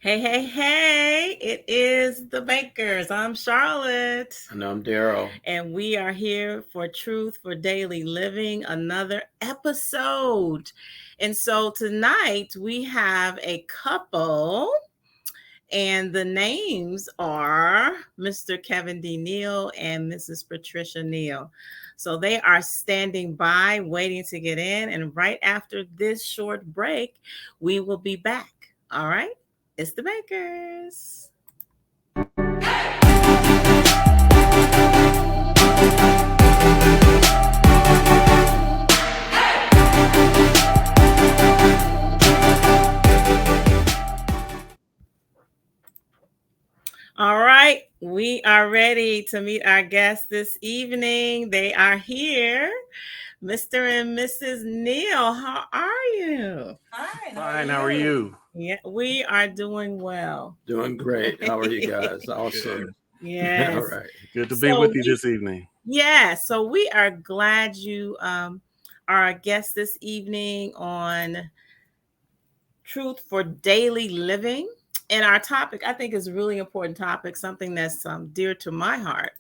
Hey, hey, hey, it is the Bakers. I'm Charlotte. And I'm Daryl. And we are here for Truth for Daily Living, another episode. And so tonight we have a couple, and the names are Mr. Kevin D. Neal and Mrs. Patricia Neal. So they are standing by, waiting to get in. And right after this short break, we will be back. All right? It's the Bakers. All right, we are ready to meet our guests this evening. They are here. Mr. and Mrs. Neal, how are you? Fine. How are you? Yeah, we are doing well. Doing great. How are you guys? Awesome. Yes. All right. Good to be with you this evening. Yeah, so we are glad you are our guest this evening on Truth for Daily Living. And our topic, I think, is a really important topic, something that's dear to my heart.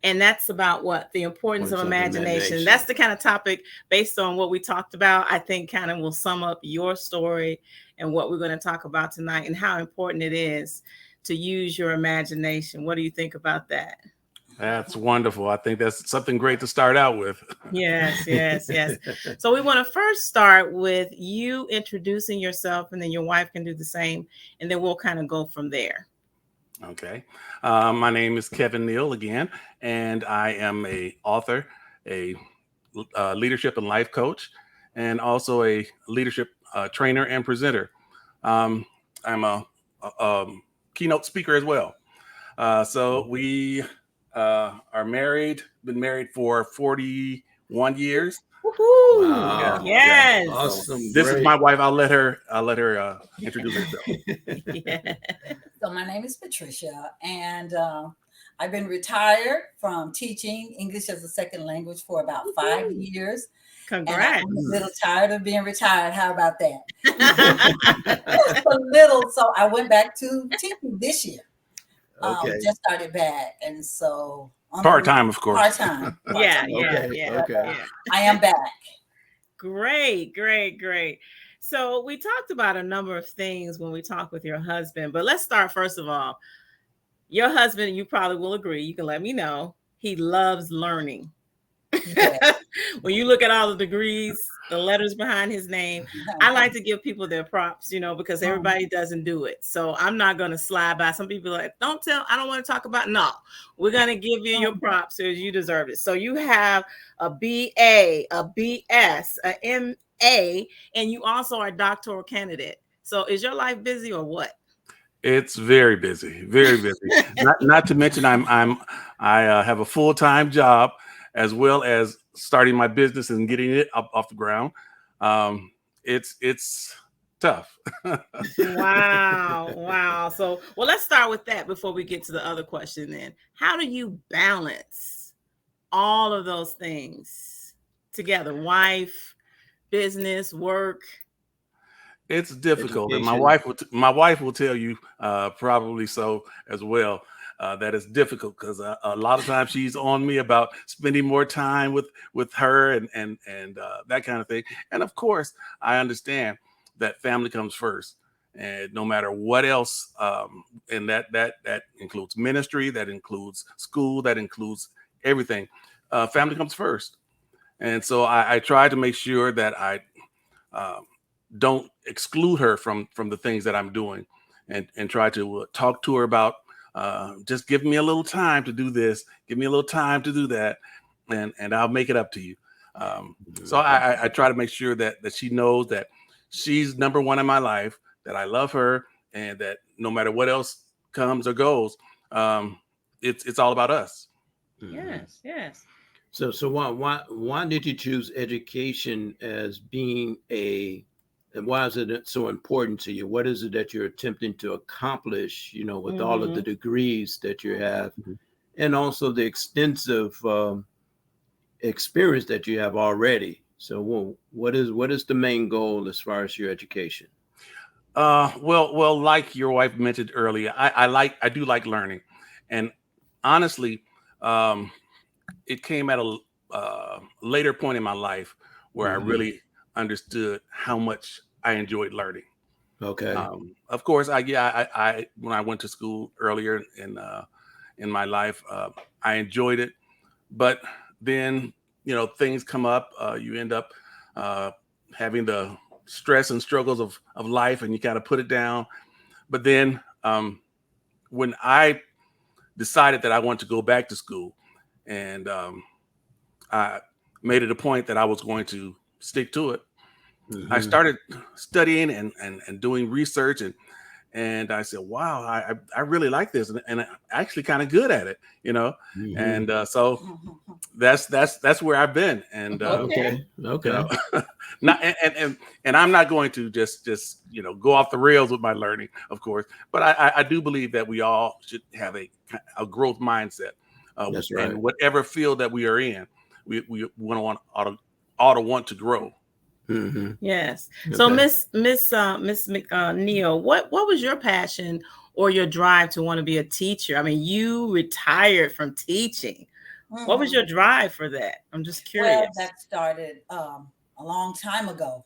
And that's about what? The importance of imagination. That's the kind of topic, based on what we talked about, I think kind of will sum up your story and what we're going to talk about tonight and how important it is to use your imagination. What do you think about that? That's wonderful. I think that's something great to start out with. Yes. So we want to first start with you introducing yourself, and then your wife can do the same, and then we'll kind of go from there. Okay. My name is Kevin Neal again, and I am a author, a leadership and life coach, and also a leadership trainer and presenter. I'm a keynote speaker as well. So we are married, been married for 41 years. Woohoo! Wow. Yes. Awesome. This is Great. my wife. I'll let her introduce herself. Yeah. So my name is Patricia, and I've been retired from teaching English as a second language for about 5 years. Congrats. And I'm a little tired of being retired. How about that? A little. So I went back to teaching this year. Okay. Just started back, and so Part-time, of course. Part-time. Yeah. Okay. I am back. Great. So we talked about a number of things when we talked with your husband, but let's start first of all. Your husband, you probably will agree, you can let me know, he loves learning. Yeah. When you look at all the degrees, the letters behind his name, I like to give people their props, because everybody doesn't do it. So I'm not going to slide by. Some people are like, I don't want to talk about. No, we're going to give you your props because you deserve it. So you have a BA, a BS, a MA, and you also are a doctoral candidate. So is your life busy or what? It's very busy, very busy. not to mention I have a full-time job as well as starting my business and getting it up off the ground. It's tough. Wow. So, well, let's start with that before we get to the other question then. How do you balance all of those things together? Wife, business, work? It's difficult. And Education. my wife will tell you probably so as well. That it's difficult because a lot of times she's on me about spending more time with her and that kind of thing. And of course, I understand that family comes first, and no matter what else, and that includes ministry, that includes school, that includes everything. Family comes first, and so I try to make sure that I don't exclude her from the things that I'm doing, and try to talk to her about. Just give me a little time to do this. Give me a little time to do that, and I'll make it up to you. So I try to make sure that she knows that she's number one in my life, that I love her, and that no matter what else comes or goes, it's all about us. Yes. So why did you choose education as being and why is it so important to you? What is it that you're attempting to accomplish, with all of the degrees that you have, and also the extensive experience that you have already? So what is the main goal as far as your education? Well, like your wife mentioned earlier, I do like learning, and honestly, um, it came at a later point in my life where I Mhm. really understood how much I enjoyed learning. Okay. Of course, I when I went to school earlier in my life, I enjoyed it, but then things come up. You end up uh, having the stress and struggles of life, and you kind of put it down. But then when I decided that I wanted to go back to school, and I made it a point that I was going to stick to it. I Mhm. started studying and doing research, and I said, "Wow, I really like this, and I'm actually kind of good at it, you know." Mhm. And so that's where I've been, and Okay. Okay. you know, Okay. not and I'm not going to just go off the rails with my learning, of course, but I do believe that we all should have a growth mindset, That's in right. whatever field that we are in. We ought to want to grow. Mhm. Yes. So Okay. Miss Neil, what was your passion or your drive to want to be a teacher? I mean, you retired from teaching. What was Mhm. your drive for that? I'm just Well, curious. that started a long time ago.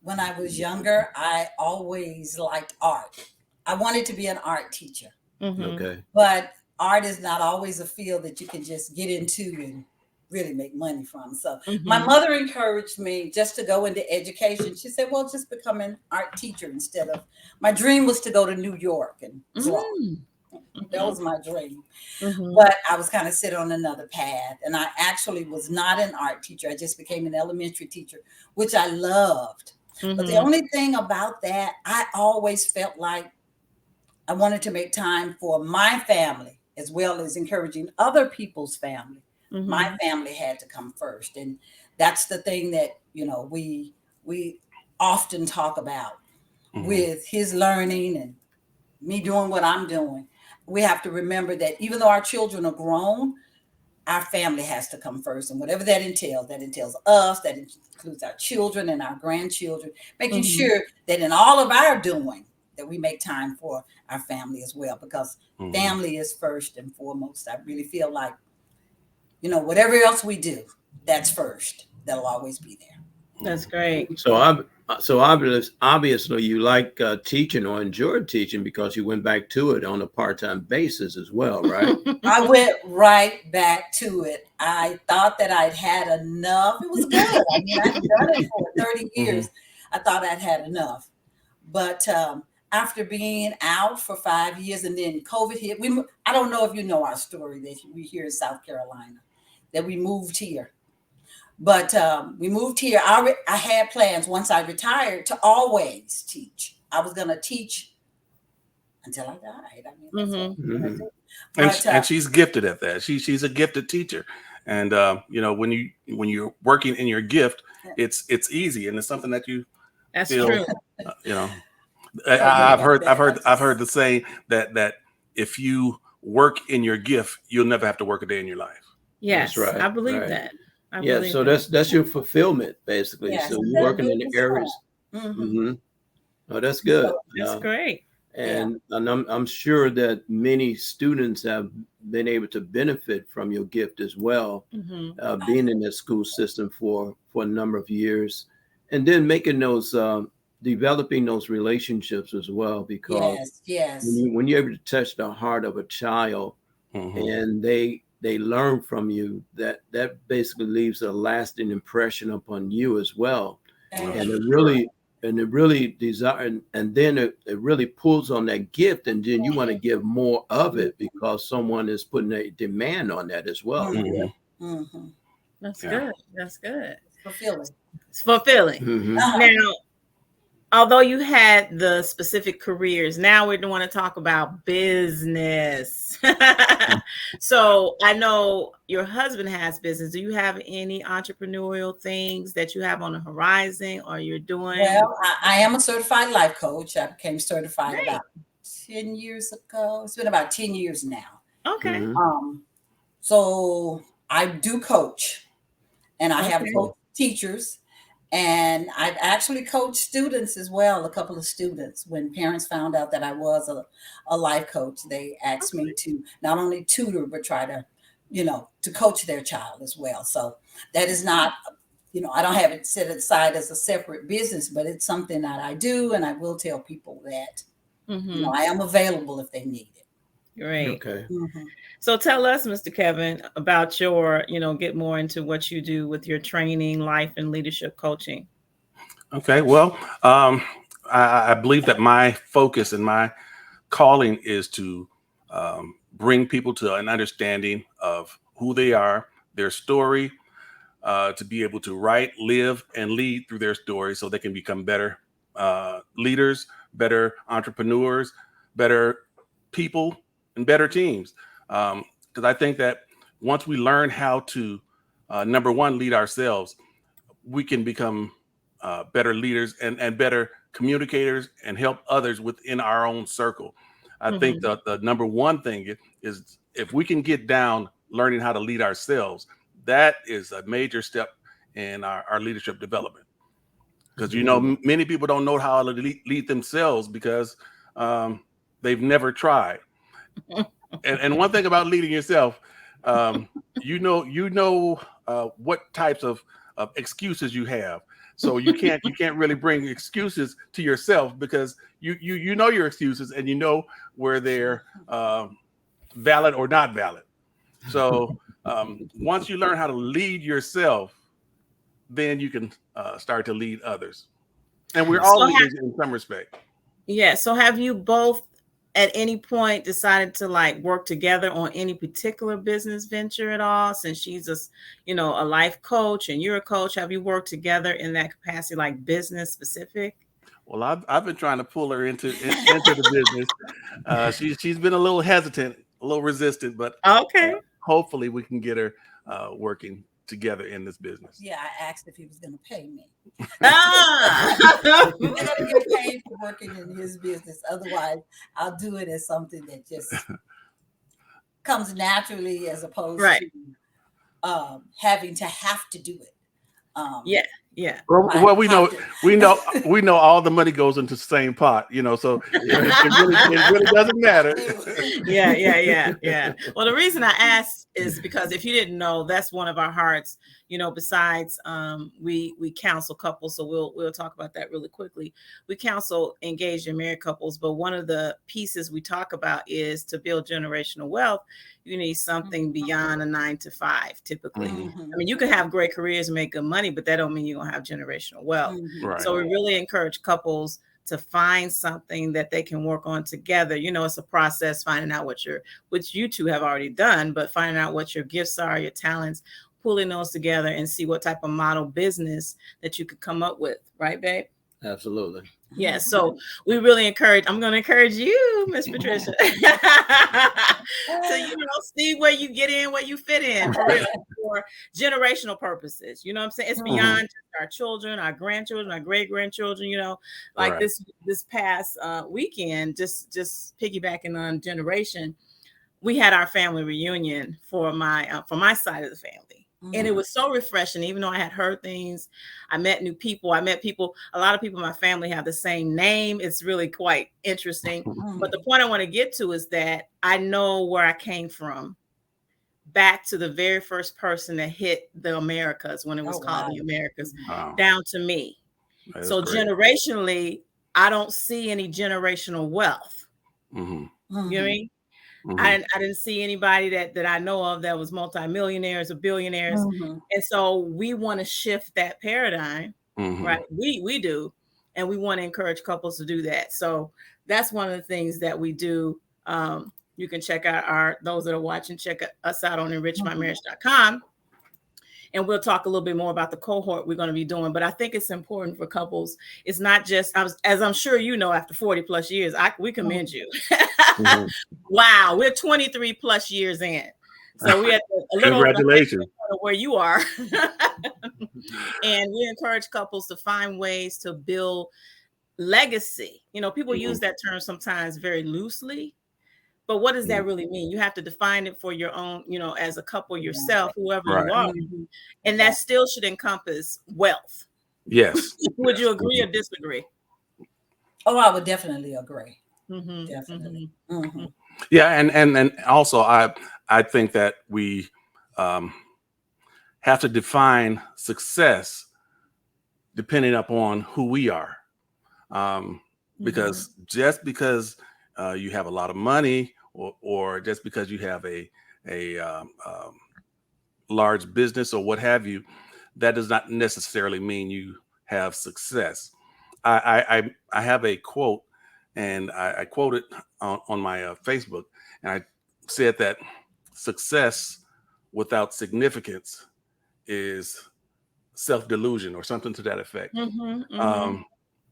When I was younger, I always liked art. I wanted to be an art teacher, Mm-hmm. Okay. but art is not always a field that you can just get into and really make money from. So my Mm-hmm. mother encouraged me just to go into education. She said, well, just become an art teacher instead of, my dream was to go to New York and draw. That was my dream. Mm-hmm. But I was kind of set on another path. And I actually was not an art teacher. I just became an elementary teacher, which I loved. But the Mm-hmm. only thing about that, I always felt like I wanted to make time for my family as well as encouraging other people's family. My Mm-hmm. family had to come first. And that's the thing that, we often talk about Mhm. with his learning and me doing what I'm doing. We have to remember that even though our children are grown, our family has to come first. And whatever that entails us, that includes our children and our grandchildren, making Mm-hmm. sure that in all of our doing, that we make time for our family as well, because Mhm. family is first and foremost. I really feel like, whatever else we do, that's first. That'll always be there. That's great. So obviously you like teaching or enjoyed teaching because you went back to it on a part-time basis as well, right? I went right back to it. I thought that I'd had enough. It was good. I mean, I've done it for 30 Mhm. years. I thought I'd had enough. But after being out for 5 years and then COVID hit, I don't know if you know our story that we here in South Carolina, that we moved here. But we moved here. I had plans once I retired to always teach. I was going to teach until I died. I mean, that's what Mm-hmm. I'm going to Mhm. do. and But and she's gifted at that. She's a gifted teacher, and when you're working in your gift, it's easy and it's something that you That's feel. true. Uh, you know, oh, yeah, I've heard the saying that if you work in your gift, you'll never have to work a day in your life. That's Yes, right. I believe Right. that. I Yeah. believe So that. that's your fulfillment basically. yes, So you're that working in really the is fun. areas. Hmm. Hmm. Oh, that's good. So, That's great. yeah. And I'm sure that many students have been able to benefit from your gift as well, Mm-hmm. being in the school system for a number of years, and then making those developing those relationships as well. Because Yes, yes. when you're able to touch the heart of a child Hmm. and they learn from you, that basically leaves a lasting impression upon you as well, That's and And true. it really desire and then it really pulls on that gift, and then you want to give more of it because someone is putting a demand on that as well, mm-hmm, correct? Hmm. mm-hmm. That's Yeah. good. That's good. It's fulfilling. It's fulfilling. Hmm. Uh-huh. Now, although you had the specific careers, now we want to talk about business. So I know your husband has business. Do you have any entrepreneurial things that you have on the horizon or you're doing? Well, I am a certified life coach. I became certified about Great. 10 years ago. It's been about 10 years now. Okay. Hmm. Um, so I do coach, and I have Okay. coached teachers. And I've actually coached students as well, a couple of students. When parents found out that I was a life coach, they asked me to not only tutor, but try to, to coach their child as well. So that is not, I don't have it set aside as a separate business, but it's something that I do. And I will tell people that, I am available if they need it. Great. Okay. Mm-hmm. So tell us, Mr. Kevin, about your, get more into what you do with your training, life, and leadership coaching. Okay. Well, I believe that my focus and my calling is to bring people to an understanding of who they are, their story, to be able to write, live, and lead through their story so they can become better leaders, better entrepreneurs, better people, and better teams. Because I think that once we learn how to, number one, lead ourselves, we can become better leaders and better communicators and help others within our own circle. I think the number one thing is if we can get down learning how to lead ourselves, that is a major step in our leadership development. Because, many people don't know how to lead themselves because they've never tried. And one thing about leading yourself, you know what types of excuses you have. So you can't really bring excuses to yourself because you know your excuses and you know where they're valid or not valid. So once you learn how to lead yourself, then you can start to lead others. And we're all leaders in some respect. Yeah. So have you both at any point decided to work together on any particular business venture at all? Since she's a life coach and you're a coach, have you worked together in that capacity, like business specific? Well, I've been trying to pull her into the business. She's been a little hesitant, a little resistant, but okay. Hopefully we can get her working together in this business. Yeah, I asked if he was going to pay me. Ah. I'm going to get paid for working in his business. Otherwise, I'll do it as something that just comes naturally as opposed to having to have to do it. Yeah. Well, we know all the money goes into the same pot, so it really doesn't matter. Yeah. Well, the reason I asked is because if you didn't know, that's one of our hearts, besides we counsel couples. So we'll talk about that really quickly. We counsel engaged and married couples, but one of the pieces we talk about is to build generational wealth. You need something beyond a 9 to 5, typically. I mean, you can have great careers and make good money, but that don't mean you're going to have generational wealth. Right. So we really encourage couples to find something that they can work on together. It's a process, finding out which you two have already done, but finding out what your gifts are, your talents, pulling those together and see what type of model business that you could come up with. Right, babe? Absolutely. Yeah. So we really I'm going to encourage you, Miss Patricia, to, see where you get in, where you fit in for generational purposes. You know what I'm saying? It's beyond just our children, our grandchildren, our great-grandchildren, this past weekend, just piggybacking on generation, we had our family reunion for my side of the family. And it was so refreshing, even though I had heard things. I met new people. A lot of people in my family have the same name. It's really quite interesting. But the point I want to get to is that I know where I came from, back to the very first person that hit the Americas when it was called the Americas, down to me. So great. Generationally, I don't see any generational wealth. You know what I mean? I didn't see anybody that I know of that was multimillionaires or billionaires. And so we want to shift that paradigm, right? We do. And we want to encourage couples to do that. So that's one of the things that we do. You can check out those that are watching, check us out on enrichmymarriage.com. And we'll talk a little bit more about the cohort we're going to be doing. But I think it's important for couples. It's not just, as I'm sure you know, after 40 plus years, we commend you. Wow, we're 23 plus years in. So we had a little congratulations where you are. And we encourage couples to find ways to build legacy. People use that term sometimes very loosely. But what does that really mean? You have to define it for your own, as a couple yourself, whoever you are. And that still should encompass wealth. Yes. Would you agree or disagree? Oh, I would definitely agree. Mm-hmm, Definitely. mm-hmm. Yeah, and also I think that we have to define success depending upon who we are, because just because you have a lot of money, or just because you have a large business or what have you, that does not necessarily mean you have success. I have a quote, and I quote it on my Facebook, and I said that success without significance is self-delusion, or something to that effect.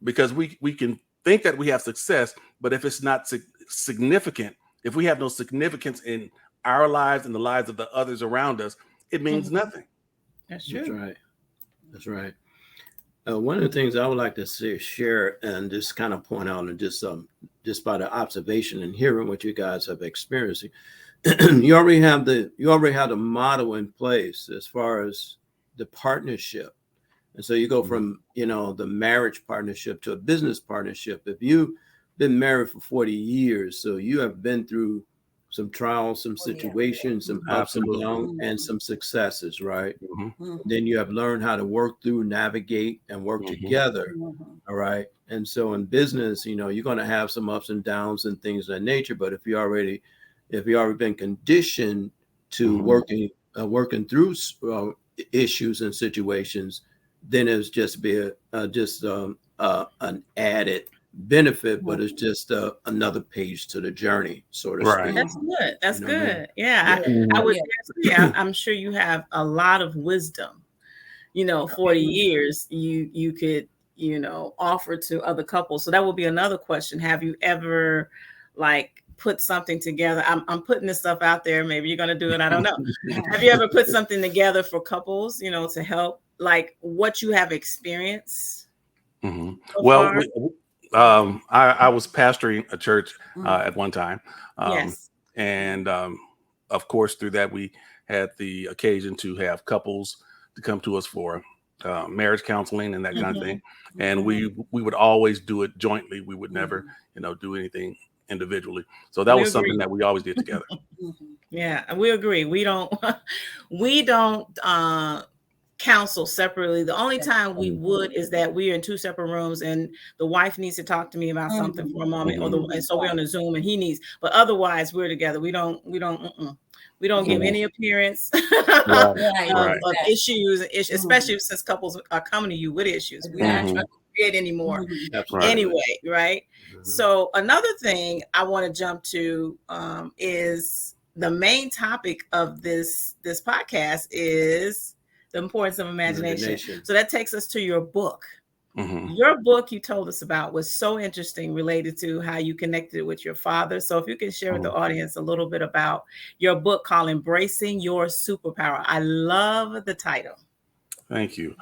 Because we can think that we have success, but if it's not significant, if we have no significance in our lives and the lives of the others around us, it means nothing. That's true. That's right. That's right. One of the things I would like to share and just kind of point out, and just by the observation and hearing what you guys have experienced, you already have the model in place as far as the partnership. And so you go from, the marriage partnership to a business partnership. If you've been married for 40 years, so you have been through some trials, some situations, some ups and downs, and some successes, right? Then you have learned how to work through, navigate, and work together. All right. And so in business, you're going to have some ups and downs and things of that nature. But if you already been conditioned to working through issues and situations, then it's just an added benefit, but it's just another page to the journey, so to speak. That's good. That's good. I mean? Yeah, I would. Yeah, I'm sure you have a lot of wisdom. 40 years, you could offer to other couples. So that would be another question. Have you ever put something together? I'm putting this stuff out there. Maybe you're going to do it. I don't know. Have you ever put something together for couples, to help, what you have experienced? Well, I was pastoring a church at one time. Yes. And of course, through that, we had the occasion to have couples to come to us for marriage counseling and that kind of thing. And we would always do it jointly. We would never, do anything individually. So that was something that we always did together. Yeah, we agree. We don't counsel separately. The only time we would is that we're in two separate rooms and the wife needs to talk to me about something for a moment, and so we're on a Zoom and he needs, but otherwise we're together. We don't give any appearance of issues, especially since couples are coming to you with issues. We're not trying to create anymore. Anyway, right? So another thing I want to jump to is the main topic of this podcast is the importance of imagination. So that takes us to your book. Your book you told us about was so interesting, related to how you connected with your father. So if you can share with the audience a little bit about your book called Embracing Your Superpower. I love the title. Thank you.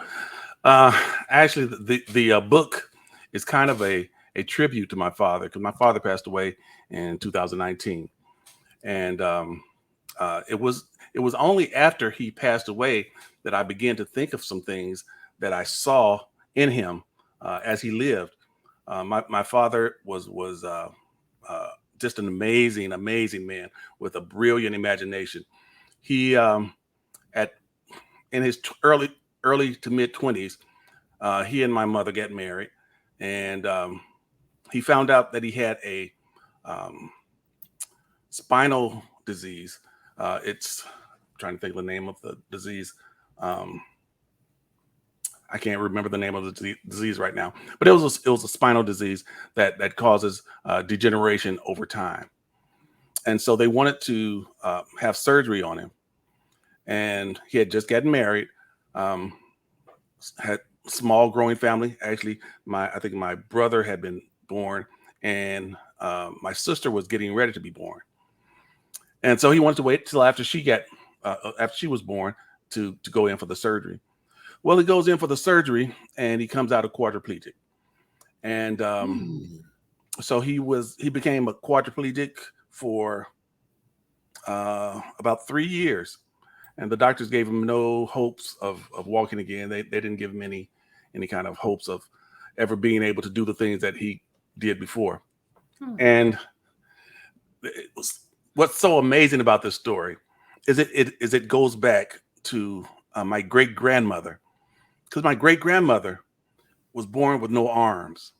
Actually, the book is kind of a tribute to my father, because my father passed away in 2019. And it was only after he passed away that I began to think of some things that I saw in him as he lived. My father was just an amazing man with a brilliant imagination. He in his early to mid 20s, he and my mother got married, and he found out that he had a spinal disease. I'm trying to think of the name of the disease. I can't remember the name of the disease right now, but it was a spinal disease that causes degeneration over time. And so they wanted to have surgery on him. And he had just gotten married, had a small growing family. Actually, I think my brother had been born, and my sister was getting ready to be born. And so he wanted to wait till after she was born to go in for the surgery. Well, he goes in for the surgery and he comes out a quadriplegic. And so he became a quadriplegic for about 3 years. And the doctors gave him no hopes of walking again. They didn't give him any any kind of hopes of ever being able to do the things that he did before. Hmm. And what's so amazing about this story is it goes back to my great grandmother, because my great grandmother was born with no arms,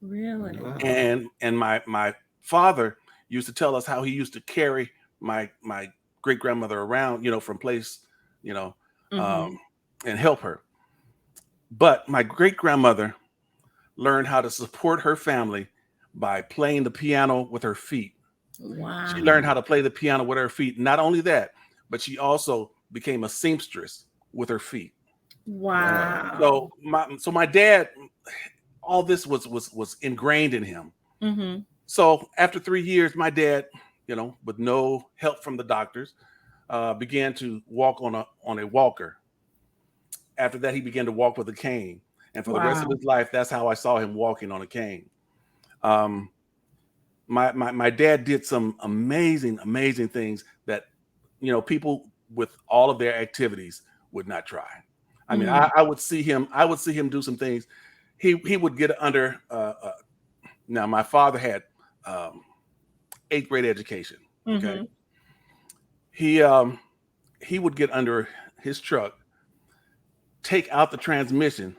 Really? Wow. and my father used to tell us how he used to carry my great grandmother around, from place, Mhm. and help her. But my great grandmother learned how to support her family by playing the piano with her feet. Wow. She learned how to play the piano with her feet. Not only that, but she also became a seamstress with her feet. Wow. So my dad, all this was ingrained in him. Mhm. So after 3 years, my dad, with no help from the doctors, began to walk on a walker. After that, he began to walk with a cane, and for the rest of Wow. his life, that's how I saw him walking on a cane. Um, my dad did some amazing things that people with all of their activities would not try. I mean, Mhm. I would see him do some things. He would get under. Now, my father had 8th grade education. Okay, Mhm. he would get under his truck, take out the transmission,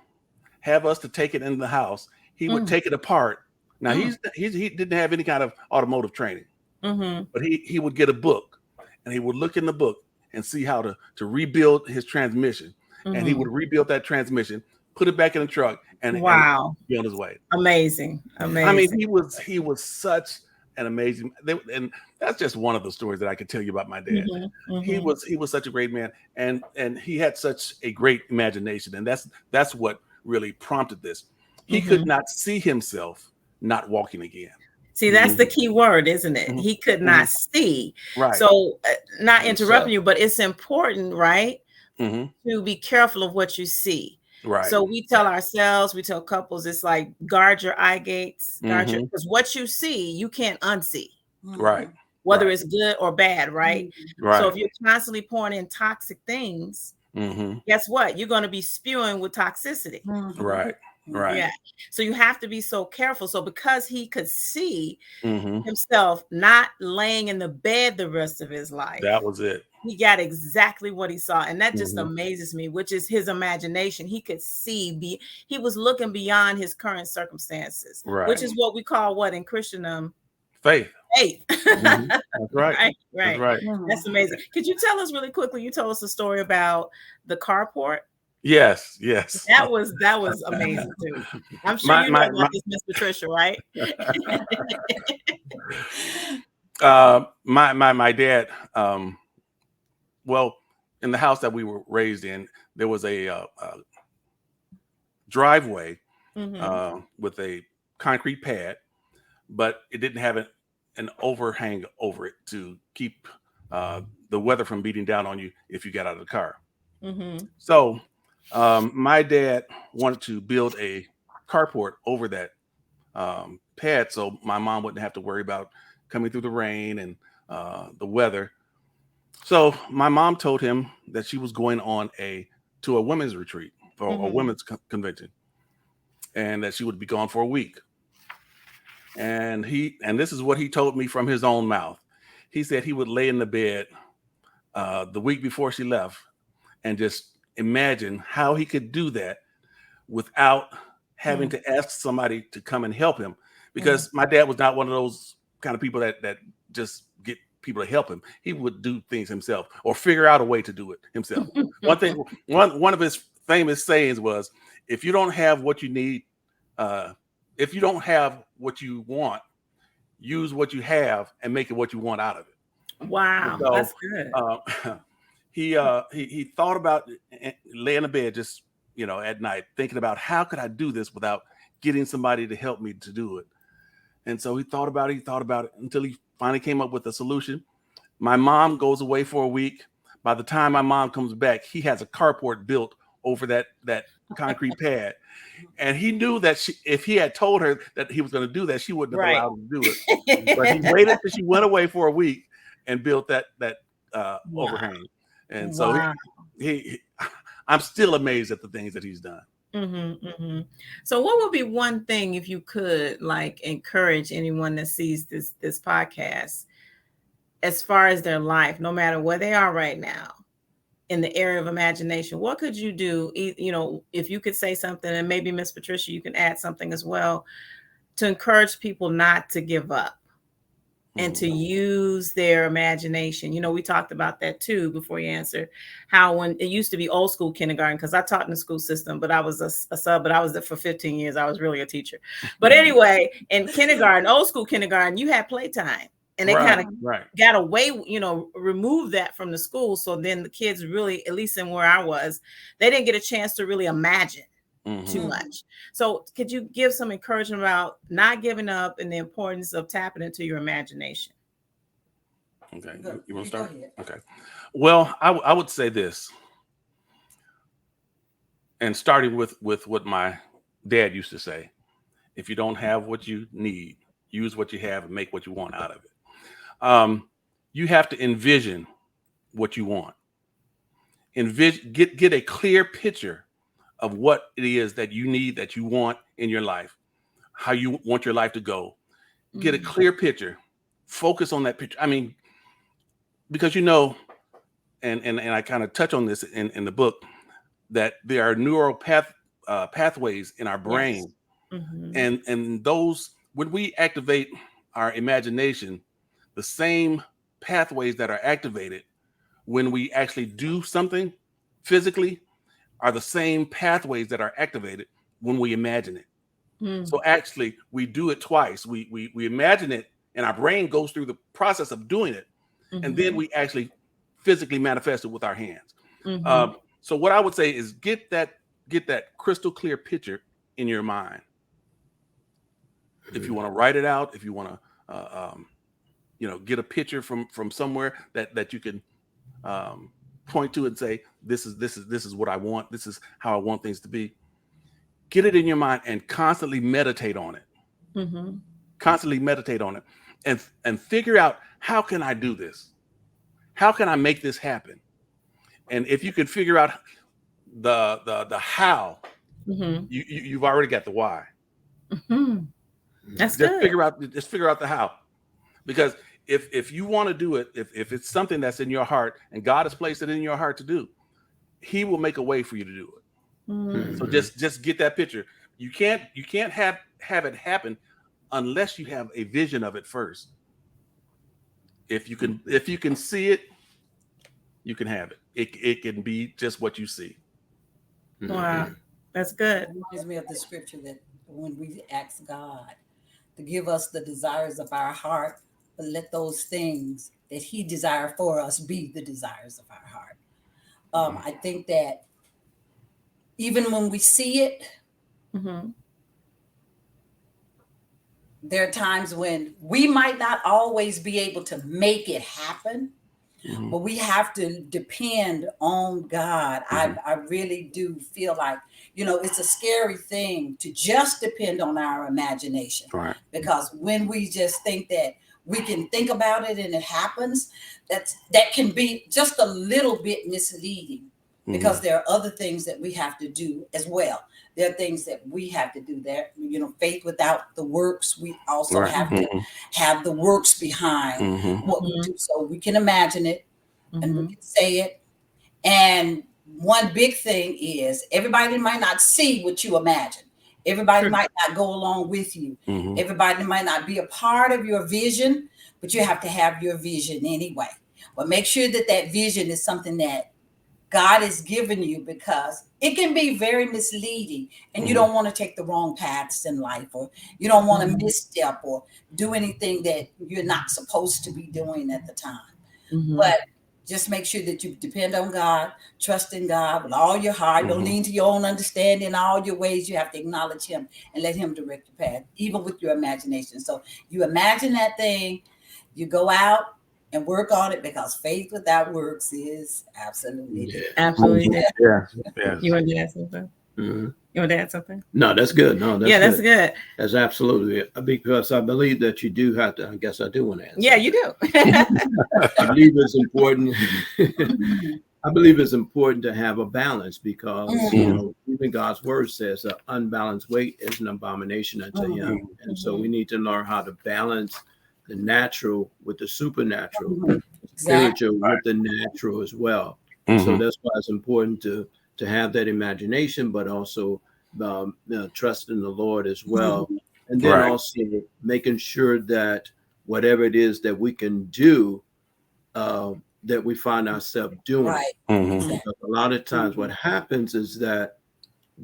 have us to take it in the house. He would Mm. take it apart. Now Mm. he didn't have any kind of automotive training, Mhm. but he would get a book, and he would look in the book and see how to rebuild his transmission, and he Mhm. would rebuild that transmission, put it back in the truck, and Wow. be on his way. Amazing. I mean, Amazing. he was such an amazing, and that's just one of the stories that I could tell you about my dad. Mhm. He Mhm. was such a great man, and he had such a great imagination, and that's what really prompted this. He could Mhm. not see himself not walking again. See, that's the key word, isn't it? Mhm. He could Mhm. not see. Right. So, not And interrupting so, you, but it's important, right, hmm to be careful of what you see. Right. So we tell ourselves, we tell couples, it's like guard your eye gates, Mhm. because what you see, you can't unsee, Right. whether Right. it's good or bad, right? So if Right. you're constantly pouring in toxic things, hmm guess what? You're going to be spewing with toxicity. Right. Right. Yeah. So you have to be so careful. So because he could see hmm himself not laying in the bed the rest of his life, That was it. he got exactly what he saw. And that just Mhm. amazes me, which is his imagination. He could see, he was looking beyond his current circumstances, Right. which is what we call what in Christendom, Faith. faith. Mhm. That's right. Right, That's right. right. That's amazing. Could you tell us really quickly? You told us a story about the carport. Yes. Yes. That was amazing too. I'm sure My you know my about this, Miss Patricia, right? my dad. Well, in the house that we were raised in, there was a driveway Mhm. with a concrete pad, but it didn't have an overhang over it to keep the weather from beating down on you if you got out of the car. Mhm. So my dad wanted to build a carport over that pad, so my mom wouldn't have to worry about coming through the rain and the weather. So my mom told him that she was going to a women's retreat for a Mhm. women's convention, and that she would be gone for a week. And this is what he told me from his own mouth. He said he would lay in the bed the week before she left and just imagine how he could do that without having to ask somebody to come and help him, because my dad was not one of those kind of people that just get people to help him. He would do things himself or figure out a way to do it himself. One of his famous sayings was, if you don't have what you need, if you don't have what you want, use what you have and make it what you want out of it. And Wow, so that's good. he thought about laying in bed just at night, thinking about how could I do this without getting somebody to help me to do it. And so he thought about it until he finally came up with a solution. My mom goes away for a week. By the time my mom comes back, he has a carport built over that concrete pad. And he knew that if he had told her that he was going to do that, she wouldn't have Right. allowed him to do it. But he waited till she went away for a week and built that Wow. overhang. And so Wow. I'm still amazed at the things that he's done. So what would be one thing, if you could, like, encourage anyone that sees this podcast as far as their life, no matter where they are right now in the area of imagination? What could you do? If you could say something, and maybe Miss Patricia, you can add something as well, to encourage people not to give up and to use their imagination. We talked about that too before you answer, how when it used to be old school kindergarten, because I taught in the school system, but I was a sub, but I was there for 15 years. I was really a teacher. But anyway, in kindergarten, old school kindergarten, you had playtime. And they kind of got away, remove that from the school. So then the kids really, at least in where I was, they didn't get a chance to really imagine too much. So could you give some encouragement about not giving up and the importance of tapping into your imagination? Okay. You want to start? Okay. Well, I would say this, and starting with what my dad used to say: if you don't have what you need, use what you have and make what you want out of it. You have to envision what you want. Get a clear picture of what it is that you need, that you want in your life, how you want your life to go. Get a clear picture. Focus on that picture. I mean, because and I kind of touch on this in the book, that there are neural pathways in our brain. Yes. And those, when we activate our imagination, the same pathways that are activated when we actually do something physically are the same pathways that are activated when we imagine it. So actually we do it twice. We imagine it, and our brain goes through the process of doing it. And then we actually physically manifest it with our hands. So what I would say is get that crystal clear picture in your mind. If you want to write it out, if you want to, get a picture from somewhere that you can point to and say, this is what I want. This is how I want things to be. Get it in your mind and constantly meditate on it. Constantly meditate on it, and figure out, how can I do this? How can I make this happen? And if you can figure out the how, you've already got the why. That's good. Just figure out the how, because if you want to do it, if it's something that's in your heart and God has placed it in your heart to do, He will make a way for you to do it. So just get that picture. You can't have it happen unless you have a vision of it first. If you can see it, you can have it. It can be just what you see. Wow, that's good. It reminds me of the scripture that when we ask God to give us the desires of our heart, but let those things that He desires for us be the desires of our heart. I think that even when we see it, there are times when we might not always be able to make it happen, but we have to depend on God. I really do feel like, it's a scary thing to just depend on our imagination. Right. Because when we just think that we can think about it and it happens, that can be just a little bit misleading, because there are other things that we have to do as well. There are things that we have to do there. Faith without the works, we also have to have the works behind what we do. So we can imagine it and we can say it. And one big thing is, everybody might not see what you imagine. Everybody might not go along with you. Everybody might not be a part of your vision, but you have to have your vision anyway. But make sure that vision is something that God has given you, because it can be very misleading, and you don't want to take the wrong paths in life, or you don't want to misstep or do anything that you're not supposed to be doing at the time. But just make sure that you depend on God, trust in God with all your heart. Don't lean to your own understanding. In all your ways, you have to acknowledge Him and let Him direct your path, even with your imagination. So you imagine that thing, you go out and work on it, because faith without works is absolutely dead. Absolutely dead. Yeah. You want to add something? You want to add something? No, that's good. No, that's good. That's absolutely, because I believe that you do have to. I guess I do want to answer. Yeah, you do. I believe it's important I believe it's important to have a balance because you Mhm. know even God's word says an unbalanced weight is an abomination unto Him, and so we need to learn how to balance the natural with the supernatural, Mhm. the Exactly. spiritual with the natural as well. And so Mhm. that's why it's important to have that imagination, but also trust in the Lord as well, Mhm. and then Right. also making sure that whatever it is that we can do, that we find ourselves doing it. Right. Mhm. Exactly. Because a lot of times what happens is that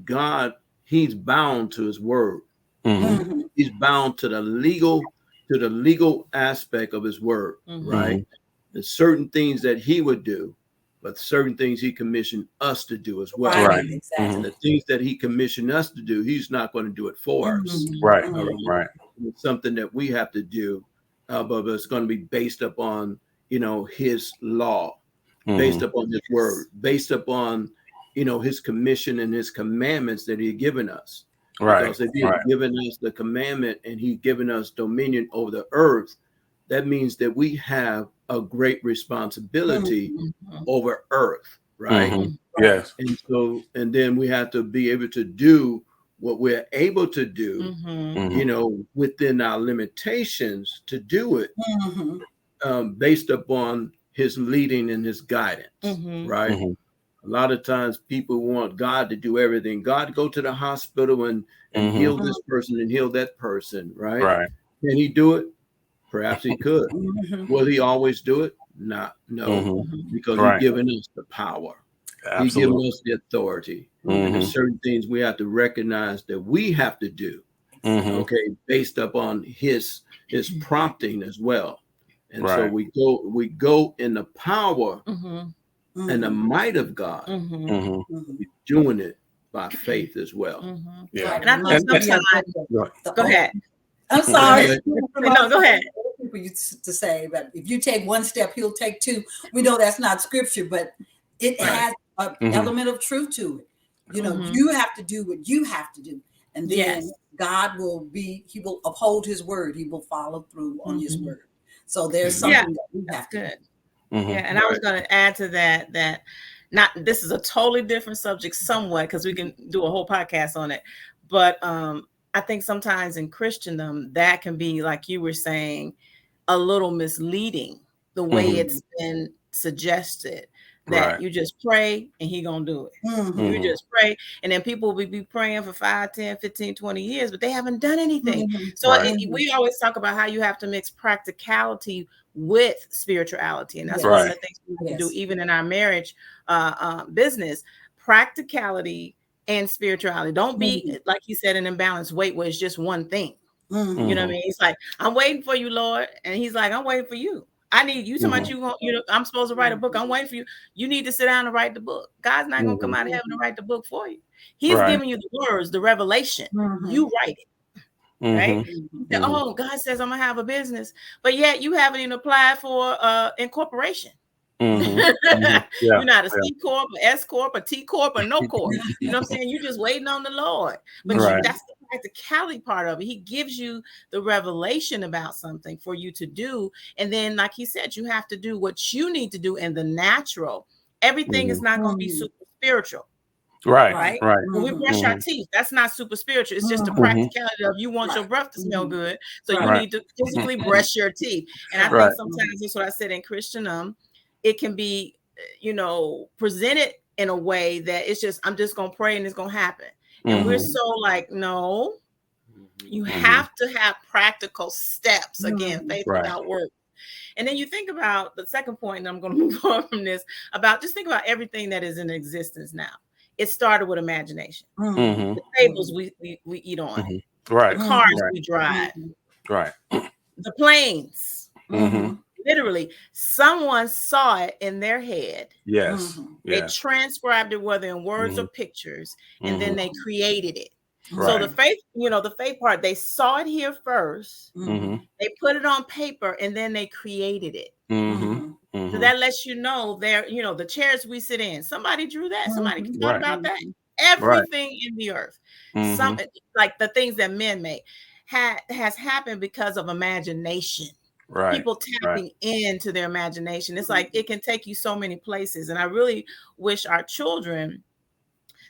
God, He's bound to His word. Mhm. Mhm. He's bound to the legal aspect of His word, right? There's certain things that He would do, but certain things He commissioned us to do as well. Right. Right. Exactly. And the things that He commissioned us to do, He's not going to do it for us. Mhm. Right. All right. Right. It's something that we have to do, but it's going to be based upon, you know, His law, based Mhm. upon His word, based upon, you know, His commission and His commandments that He had given us. Right. Because if He Right. had given us the commandment and He's given us dominion over the earth, that means that we have a great responsibility over earth, right? Mhm. Yes. And so, and then we have to be able to do what we're able to do, Mhm. you know, within our limitations to do it, Mhm. based upon His leading and His guidance, right? Mhm. A lot of times people want God to do everything. God, go to the hospital and heal Mhm. this person and heal that person, right? Right. Can He do it? Perhaps He could. Mhm. Will He always do it? Not, no, Mhm. because He's Right. given us the power. He's given Absolutely. us the authority. Mhm. And there's Mhm. certain things we have to recognize that we have to do, Mhm. okay, based upon his prompting as well. And so Right. we go in the power and the Mhm. might of God, Mhm. Mhm. doing it by faith as well. Yeah. Right. And I We know must And be a sometimes, Right. go ahead. I'm Go sorry. ahead. No, go ahead. People used to say, but if you take one step, he'll take two. We know that's not scripture, but it Right. has an Mhm. element of truth to it. You know, Mhm. you have to do what you have to do, and then Yes. God he will uphold His word. He will follow through on His Mhm. word. So there's Mhm. Yeah, something that we that's have to do. good. Yeah, Mhm. and I was going to add to that not this is a totally different subject somewhat because we can do a whole podcast on it. But I think sometimes in Christendom that can be, like you were saying, a little misleading the way Mhm. it's been suggested that Right. you just pray and He gonna do it. Mhm. You Mhm. just pray, and then people will be praying for 5, 10, 15, 20 years, but they haven't done anything. Mhm. So Right. we always talk about how you have to mix practicality with spirituality, and that's one of Right. the things we have to do Yes. even in our marriage business. Practicality and spirituality. Don't be, Mhm. like he said, an imbalanced weight where it's just one thing. Mhm. You know what I Mhm. mean? He's like, I'm waiting for you, Lord. And He's like, I'm waiting for you. I need you. Somebody Mhm. you going, I'm supposed to write a book. I'm waiting for you. You need to sit down and write the book. God's not gonna come Mhm. out of heaven to write the book for you. He's Right. giving you the words, the revelation. Mhm. You write it, right? Mhm. You say, Mhm. oh, God says I'm gonna have a business, but yet you haven't even applied for incorporation. Mhm. Mhm. Yeah. You're not a Yeah. C corp, a S corp, a T corp, or no corp. You know what I'm saying? You're just waiting on the Lord. But Right. that's the practicality part of it. He gives you the revelation about something for you to do, and then, like he said, you have to do what you need to do in the natural. Everything is Mhm. not going to be Mhm. super spiritual, Right. right? Right. When we Mhm. brush our Mhm. teeth, that's not super spiritual. It's just the Mhm. Mhm. practicality of you want your Right. breath to smell Mhm. good, so you Right. Right. need to physically brush your teeth. And I Right. think Right. sometimes that's what I said in Christendom. It can be, presented in a way that it's just, I'm just gonna pray and it's gonna happen. And we're Mhm. so like, no, you Mhm. have to have practical steps. Again, Mhm. faith Right. without work. And then you think about the second point, and I'm going to move on from this, about just think about everything that is in existence now. It started with imagination. Mhm. Mhm. The tables we eat on, Mhm. the Right. cars Right. we drive, Mhm. Right. the planes. Mhm. Literally, someone saw it in their head. Yes. Mhm. They Yes. transcribed it, whether in words or Mhm. pictures, and then Mhm. they created it. So Right. the faith, the faith part, they saw it here first, Mhm. they put it on paper, and then they created it. Mhm. So Mhm. that lets you know there, the chairs we sit in, somebody drew that, somebody Mhm. thought Right. about that. Right. Everything in the earth, some Mhm. like the things that men make, has happened because of imagination. Right. People tapping into their imagination. It's like it can take you so many places. And I really wish our children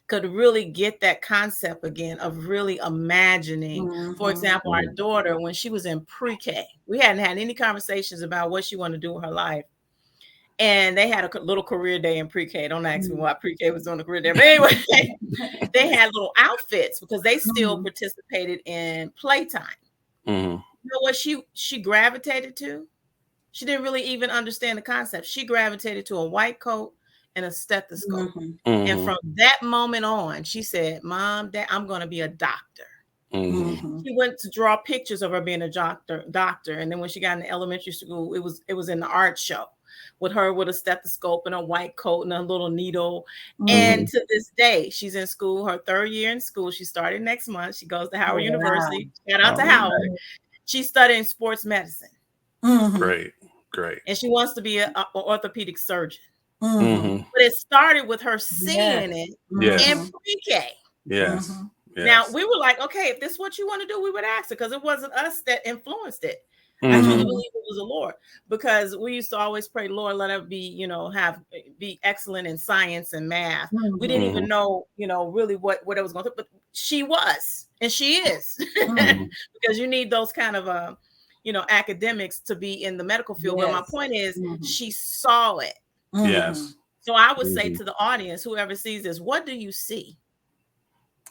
could really get that concept again of really imagining. For example, our daughter, when she was in pre-K, we hadn't had any conversations about what she wanted to do with her life. And they had a little career day in pre-K. Don't ask me why pre-K was doing a career day. But anyway, they had little outfits because they still participated in playtime. Mm-hmm. You know what she gravitated to? She didn't really even understand the concept. She gravitated to a white coat and a stethoscope. And from that moment on, she said, Mom, Dad, I'm going to be a doctor. She went to draw pictures of her being a doctor. And then when she got into elementary school, it was in the art show with her with a stethoscope and a white coat and a little needle. And to this day, she's in school, her 3rd year in school. She started next month. She goes to Howard University. Shout out to Howard. She's studying sports medicine. Great. And she wants to be an orthopedic surgeon. But it started with her seeing it in pre-K. Yes. Now we were like, okay, if this is what you want to do, we would ask her because it wasn't us that influenced it. I truly believe it was the Lord, because we used to always pray, Lord, let her be, be excellent in science and math. We didn't even know, really what it was going to, but she was, and she is, because you need those kind of, academics to be in the medical field. But my point is, she saw it. Yes. So I would say to the audience, whoever sees this, what do you see?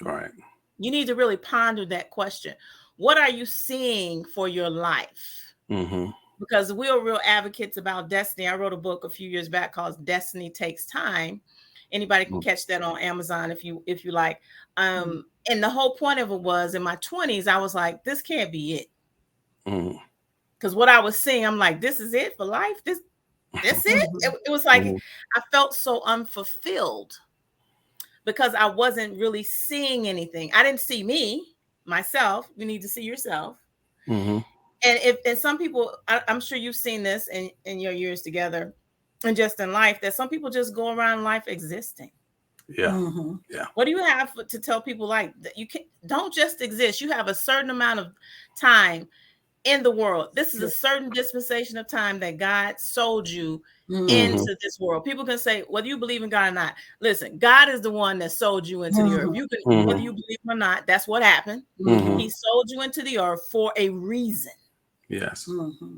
Right. You need to really ponder that question. What are you seeing for your life? Because we are real advocates about destiny. I wrote a book a few years back called Destiny Takes Time. Anybody can catch that on Amazon if you like. And the whole point of it was, in my 20s, I was like, this can't be it. Because what I was seeing, I'm like, this is it for life. That's it. It was like I felt so unfulfilled because I wasn't really seeing anything. I didn't see myself. You need to see yourself. And if some people, I'm sure you've seen this in your years together and just in life, that some people just go around life existing. Yeah. What do you have to tell people like that? Don't just exist. You have a certain amount of time in the world. This is a certain dispensation of time that God sold you into this world. People can say whether you believe in God or not. Listen, God is the one that sold you into the earth. You can, whether you believe or not, that's what happened. He sold you into the earth for a reason. Yes.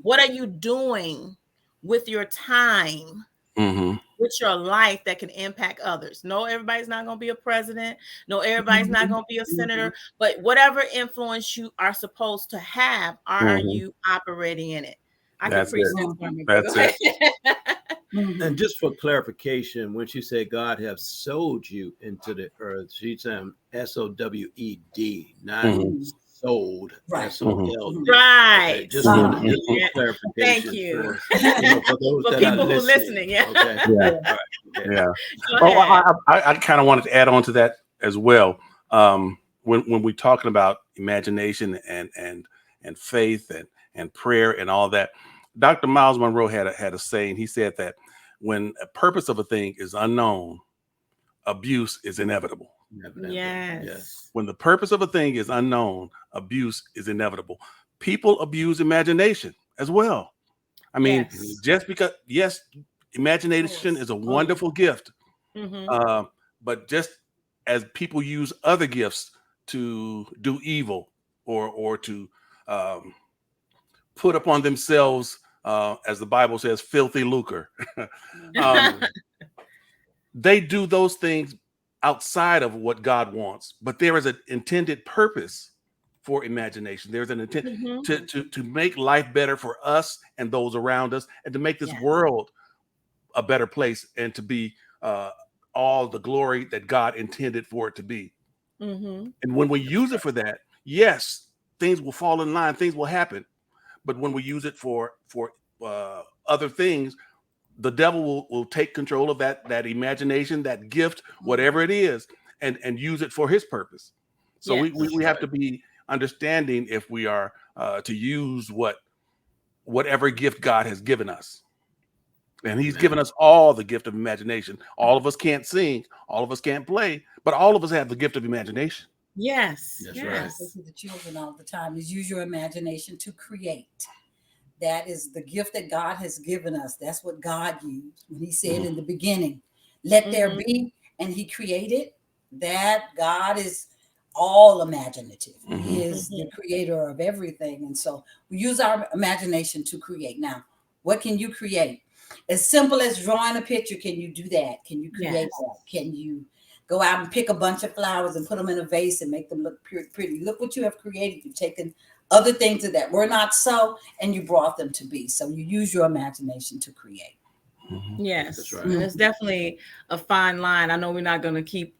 What are you doing with your time, with your life, that can impact others? No, everybody's not going to be a president. No, everybody's not going to be a senator. But whatever influence you are supposed to have, are you operating in it? I can preach this for me. That's it. And just for clarification, when she said God has sold you into the earth, she's saying SOWED, not sold. Right. SOLD. Right. Okay, just for clarification. Thank you. For those For that people are who are listening. listening, Okay. Yeah. All right. Okay. Yeah. Go ahead. I kind of wanted to add on to that as well. When we're talking about imagination and faith and prayer and all that, Dr. Miles Monroe had a saying. He said that when a purpose of a thing is unknown, abuse is inevitable. Yes. When the purpose of a thing is unknown, abuse is inevitable. People abuse imagination as well. I mean, just because, yes, imagination is a wonderful gift. But just as people use other gifts to do evil or to put upon themselves, as the Bible says, filthy lucre. They do those things outside of what God wants, but there is an intended purpose for imagination. There's an intent to make life better for us and those around us, and to make this world a better place, and to be all the glory that God intended for it to be. And when we use it for that, yes, things will fall in line, things will happen. But when we use it for other things, the devil will take control of that imagination, that gift, whatever it is, and use it for his purpose. So we have to be understanding if we are to use whatever gift God has given us. And he's given us all the gift of imagination. All of us can't sing, all of us can't play, but all of us have the gift of imagination. Yes. That's yes. right. I say to the children all the time is use your imagination to create. that is the gift that God has given us. That's what God used when he said in the beginning, let there be, and he created. That God is all imaginative. He is the creator of everything. And so we use our imagination to create. Now, what can you create? As simple as drawing a picture, can you do that? Can you create that? Can you go out and pick a bunch of flowers and put them in a vase and make them look pretty? Look what you have created. You've taken other things that were not so, and you brought them to be. So you use your imagination to create. Yes, That's right. and it's definitely a fine line. I know we're not going to keep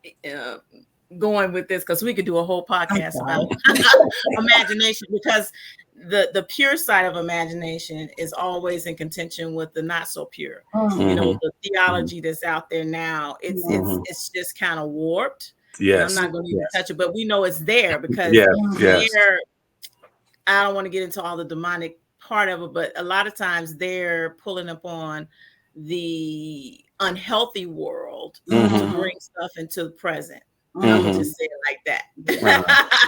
going with this because we could do a whole podcast about imagination, because the pure side of imagination is always in contention with the not so pure. You know, the theology that's out there now, it's just kind of warped. Yes. And I'm not going to even touch it, but we know it's there because I don't want to get into all the demonic part of it, but a lot of times they're pulling up on the unhealthy world to bring stuff into the present. I would just say it like that,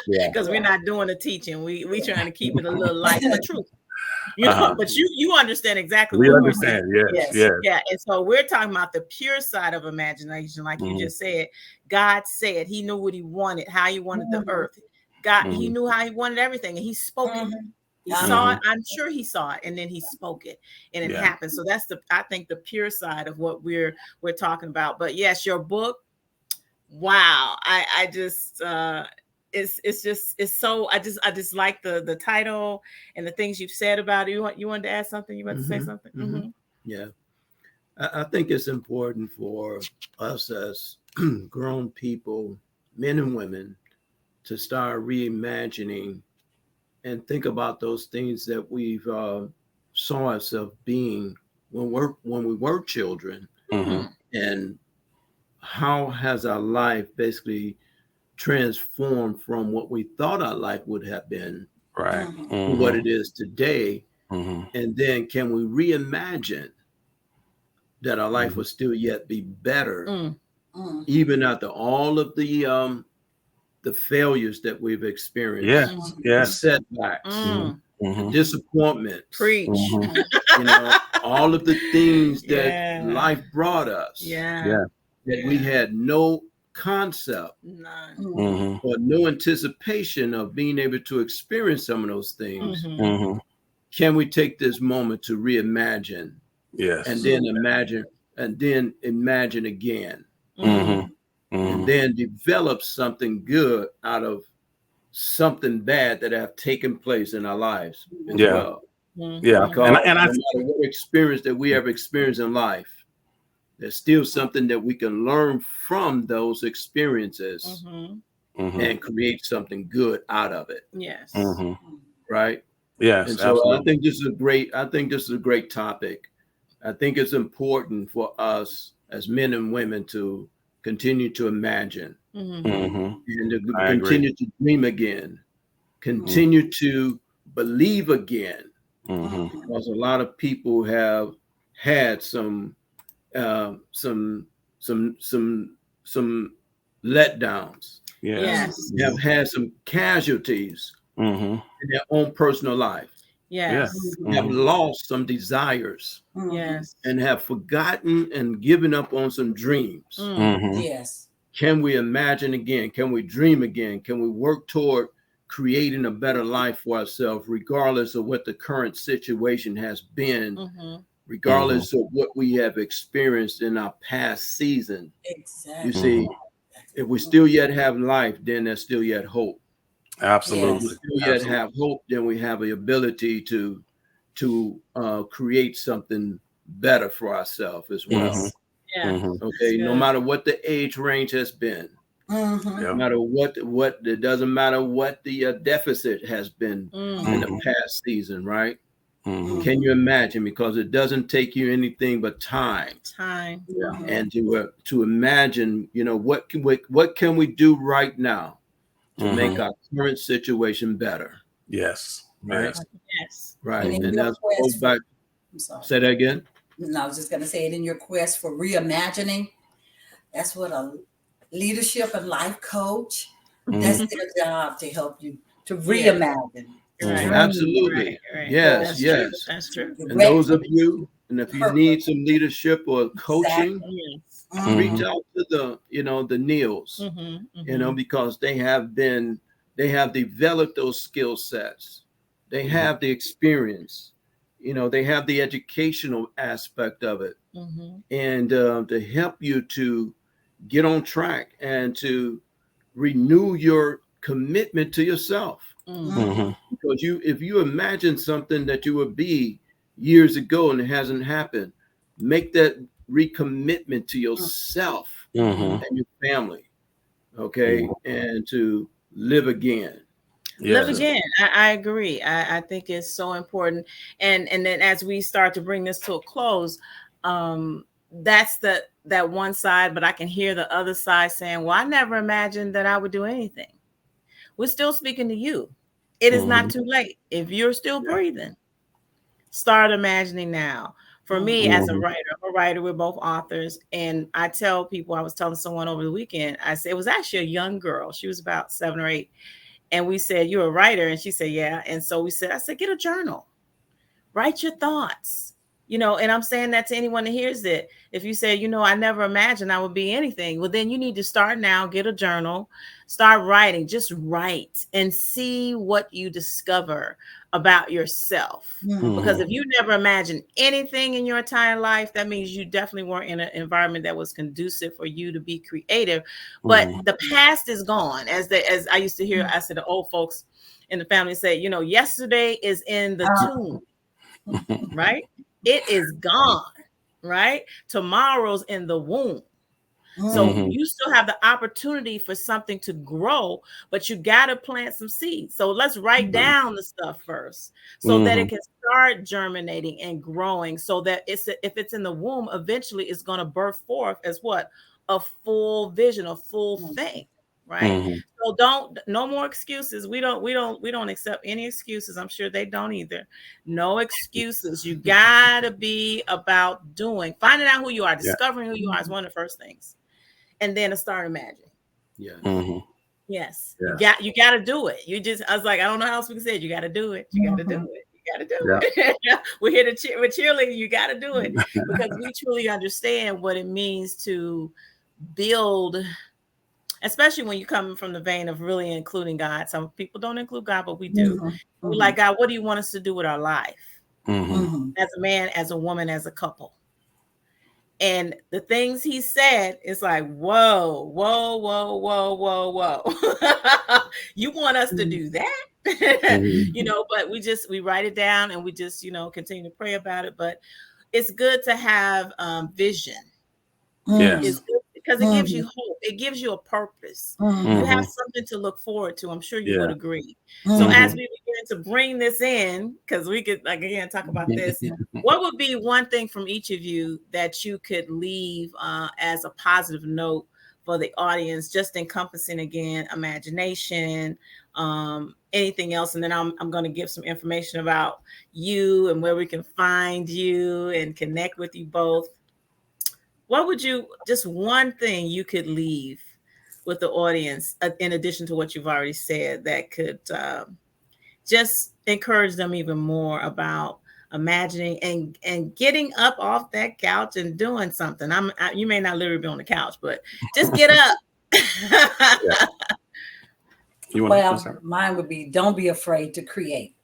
because we're not doing the teaching. We trying to keep it a little light, but truth. You know, but you understand exactly we what understand. we're saying. Yes. Yeah. And so we're talking about the pure side of imagination, like you just said. God said he knew what he wanted, how he wanted the earth. God, he knew how he wanted everything, and he spoke it. He saw it. I'm sure he saw it, and then he spoke it, and it happened. So that's I think the pure side of what we're talking about. But yes, your book, wow, I just it's so I just like the title and the things you've said about it. You wanted to add something? You want to say something? Yeah, I think it's important for us as grown people, men and women, to start reimagining and think about those things that we've saw ourselves being when we were children, and how has our life basically transformed from what we thought our life would have been to what it is today, and then can we reimagine that our life will still yet be better, even after all of the failures that we've experienced, the setbacks, disappointments, preach, you know, all of the things that life brought us, that we had no concept or no anticipation of being able to experience some of those things. Can we take this moment to reimagine, and then imagine again, and then develop something good out of something bad that have taken place in our lives as well. Because and no matter what experience that we have experienced in life, there's still something that we can learn from those experiences and create something good out of it. Yes. Right. Yes. And so absolutely. I think this is a great topic. I think it's important for us as men and women to continue to imagine and to continue to dream again, continue to believe again, because a lot of people have had some letdowns. Have had some casualties in their own personal life. Have lost some desires. And have forgotten and given up on some dreams. Can we imagine again? Can we dream again? Can we work toward creating a better life for ourselves, regardless of what the current situation has been, regardless of what we have experienced in our past season? You see, if we still yet have life, then there's still yet hope. Absolutely. If we still yet have hope, then we have the ability to create something better for ourselves as well. Okay, no matter what the age range has been, no matter what it doesn't matter what the deficit has been in the past season, right? Can you imagine? Because it doesn't take you anything but time, and to imagine, you know, what can we do right now to make our current situation better? Right. And that's goes back. Say that again. No, I was just going to say it in your quest for reimagining. That's what a leadership and life coach, that's their job, to help you to reimagine. Right. Absolutely. Right. Yes, That's yes. true. That's true. And those of you, and if you Purpose. need some leadership or coaching, Yes. Mhm. reach out to the, the Neils, because they have developed those skill sets. They have the experience, they have the educational aspect of it, and to help you to get on track and to renew your commitment to yourself. Because if you imagine something that you would be years ago and it hasn't happened, make that recommitment to yourself and your family, okay, and to live again. Live Yes. again. I agree. I think it's so important. And then as we start to bring this to a close, that's that one side, but I can hear the other side saying, well, I never imagined that I would do anything. We're still speaking to you. It is not too late. If you're still breathing, start imagining now. For me, as a writer, I'm a writer, we're both authors. And I tell people, I was telling someone over the weekend, I said, it was actually a young girl. She was about 7 or 8. And we said, you're a writer? And she said, yeah. And so I said, get a journal, write your thoughts, and I'm saying that to anyone that hears it. If you say, I never imagined I would be anything, well, then you need to start now, get a journal, start writing, just write and see what you discover about yourself. Because if you never imagined anything in your entire life, that means you definitely weren't in an environment that was conducive for you to be creative. But the past is gone. As I used to hear, I said the old folks in the family say, yesterday is in the tomb, right? It is gone, right? Tomorrow's in the womb. So you still have the opportunity for something to grow, but you got to plant some seeds. So let's write down the stuff first so that it can start germinating and growing, so that if it's in the womb, eventually it's going to birth forth as what? A full vision, a full thing, right? So no more excuses. We don't accept any excuses. I'm sure they don't either. No excuses. You got to be about doing, finding out who you are, discovering who you are is one of the first things. And then to start imagining. Yes. You got to do it. I was like, I don't know how else we can say it. You got to do it. You got to do it. You got to do it. We're here to cheer. We're cheerleading. You got to do it because we truly understand what it means to build, especially when you come from the vein of really including God. Some people don't include God, but we do. We're like, God, what do you want us to do with our life? As a man, as a woman, as a couple. And the things he said, it's like, whoa, whoa, whoa, whoa, whoa, whoa. You want us to do that? But we write it down and we just, continue to pray about it. But it's good to have vision. It's good because it gives you hope. It gives you a purpose. You have something to look forward to. I'm sure you would agree. So as we begin to bring this in, because we could again talk about this, what would be one thing from each of you that you could leave as a positive note for the audience, just encompassing again imagination, anything else? And then I'm going to give some information about you and where we can find you and connect with you both. What would just one thing you could leave with the audience, in addition to what you've already said, that could just encourage them even more about imagining and getting up off that couch and doing something? You may not literally be on the couch, but just get up. Well, mine would be, don't be afraid to create.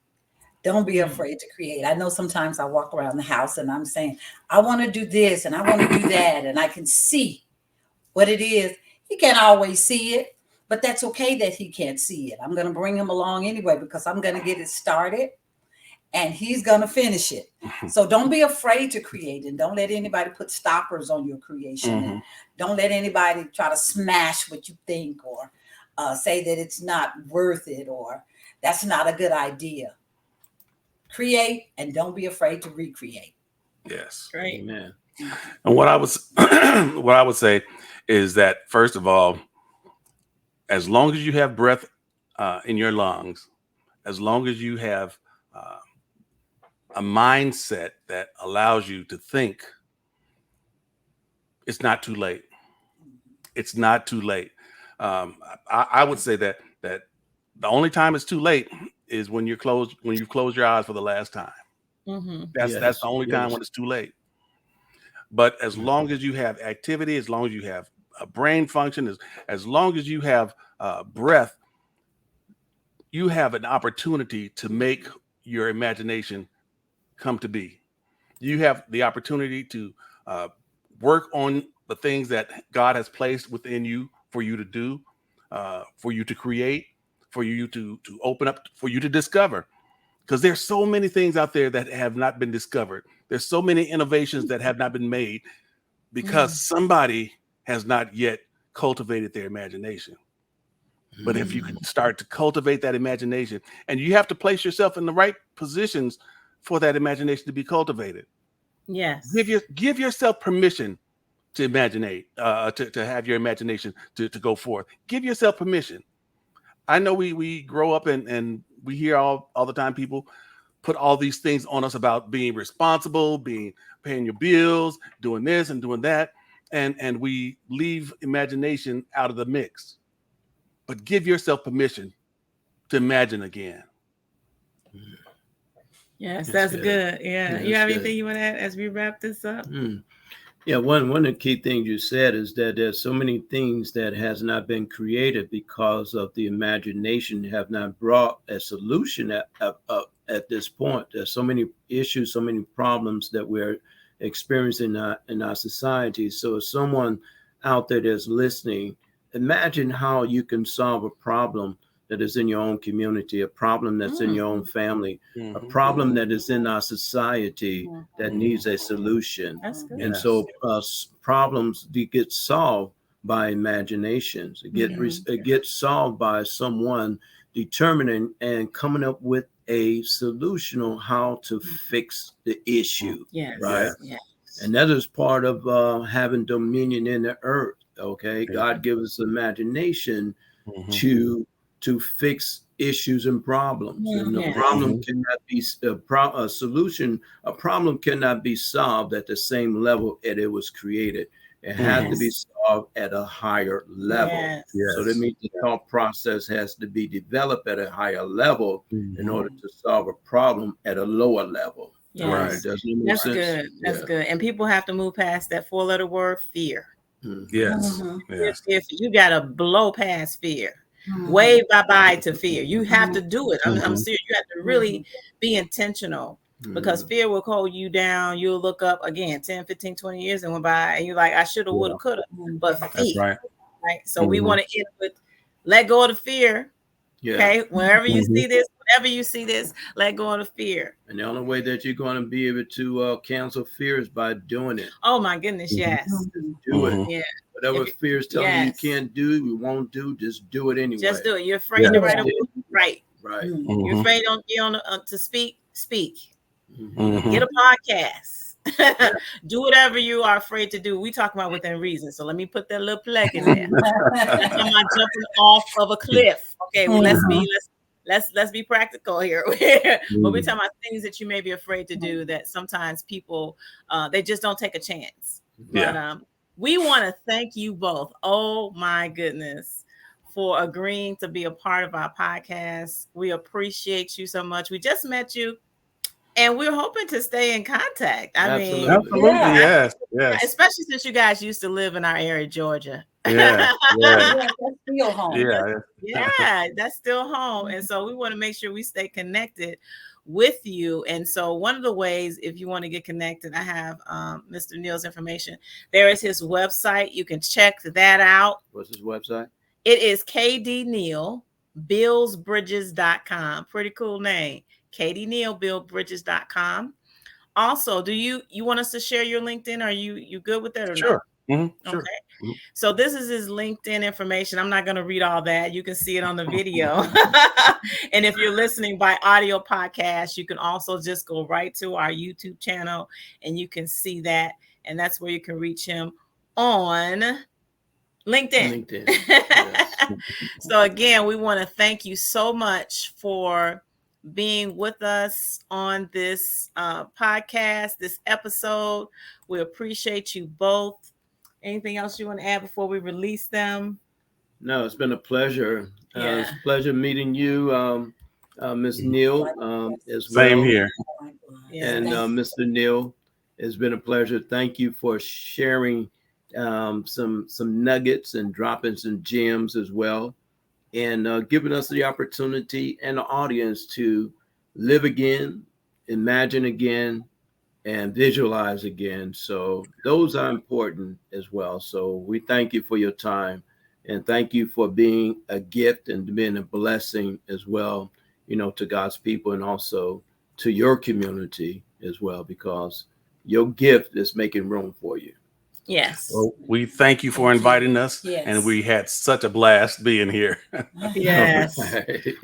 Don't be afraid to create. I know sometimes I walk around the house and I'm saying, I want to do this and I want to do that. And I can see what it is. He can't always see it, but that's okay that he can't see it. I'm going to bring him along anyway, because I'm going to get it started and he's going to finish it. So don't be afraid to create, and don't let anybody put stoppers on your creation. And don't let anybody try to smash what you think, or say that it's not worth it, or that's not a good idea. Create, and don't be afraid to recreate. Yes. Great. Amen. And what I would say is that, first of all, as long as you have breath in your lungs, as long as you have a mindset that allows you to think, it's not too late. It's not too late. I would say that the only time it's too late is when you've closed your eyes for the last time. Mm-hmm. That's the only time when it's too late. But as long as you have activity, as long as you have a brain function, as long as you have breath, you have an opportunity to make your imagination come to be. You have the opportunity to work on the things that God has placed within you for you to do, for you to create, for you to open up, for you to discover. Because there's so many things out there that have not been discovered. There's so many innovations that have not been made because somebody has not yet cultivated their imagination. But if you can start to cultivate that imagination, and you have to place yourself in the right positions for that imagination to be cultivated. Yes. Give yourself permission to imaginate, to have your imagination to go forth. Give yourself permission. I know we grow up and we hear all the time people put all these things on us about being responsible, paying your bills, doing this and doing that, and we leave imagination out of the mix. But give yourself permission to imagine again. Yes, that's good. Yeah. You have anything you want to add as we wrap this up? Yeah, one of the key things you said is that there's so many things that has not been created because of the imagination have not brought a solution at this point. There's so many issues, so many problems that we're experiencing in our society. So if someone out there that's listening, imagine how you can solve a problem that is in your own community, a problem that's in your own family, a problem that is in our society that needs a solution. That's good. And so problems get solved by imaginations. It gets solved by someone determining and coming up with a solution on how to fix the issue. Yes. Right. Yes. And that is part of having dominion in the earth. Okay. God gives us imagination to fix issues and problems. And the problem cannot be a solution. A problem cannot be solved at the same level that it was created. It has to be solved at a higher level. Yes. So that means the thought process has to be developed at a higher level in order to solve a problem at a lower level. Yes. Right. That's good. That's good. And people have to move past that 4-letter word, fear. Yes. Yes. You got to blow past fear. Wave bye-bye to fear. You have to do it. I'm serious. You have to really be intentional because fear will hold you down. You'll look up again 10, 15, 20 years and went by and you're like, I should have, would have, could have. But fear. Right. So we want to end with let go of the fear. Yeah. Okay. Whenever you see this, let go of the fear. And the only way that you're going to be able to cancel fear is by doing it. Oh my goodness. Yes. Do it. Yeah. Whatever fear is telling you can't do, you won't do, just do it anyway. Just do it. You're afraid to write a book. Right. You're afraid to speak. Get a podcast. Do whatever you are afraid to do. We talk about within reason. So let me put that little plug in there. I'm not jumping off of a cliff. Okay, well let's be practical here. But we're talking about things that you may be afraid to do that sometimes people they just don't take a chance. But we want to thank you both. Oh my goodness, for agreeing to be a part of our podcast. We appreciate you so much. We just met you. And we're hoping to stay in contact. Absolutely, yes. Especially since you guys used to live in our area, Georgia. That's still home. That's still home. And so we want to make sure we stay connected with you. And so one of the ways, if you want to get connected, I have Mr. Neal's information. There is his website. You can check that out. What's his website? It is KD Neal, BillsBridges.com. Pretty cool name. Katie Neal, BillsBridges.com. Also, do you want us to share your LinkedIn? Are you good with that or Sure. not? Sure. Okay. So this is his LinkedIn information. I'm not going to read all that. You can see it on the video. And if you're listening by audio podcast, you can also just go right to our YouTube channel and you can see that. And that's where you can reach him on LinkedIn. Yes. So again, we want to thank you so much for being with us on this podcast, this episode. We appreciate you both. Anything else you want to add before we release them? No, it's been a pleasure. It's a pleasure meeting you. Ms. Neal as well. Same here. Yeah. And Mr. Neal, it's been a pleasure. Thank you for sharing some nuggets and dropping some gems as well, and giving us the opportunity and the audience to live again, imagine again, and visualize again. So those are important as well. So we thank you for your time, and thank you for being a gift and being a blessing as well, to God's people and also to your community as well, because your gift is making room for you. Yes. Well, we thank you for inviting us, and we had such a blast being here. Yes.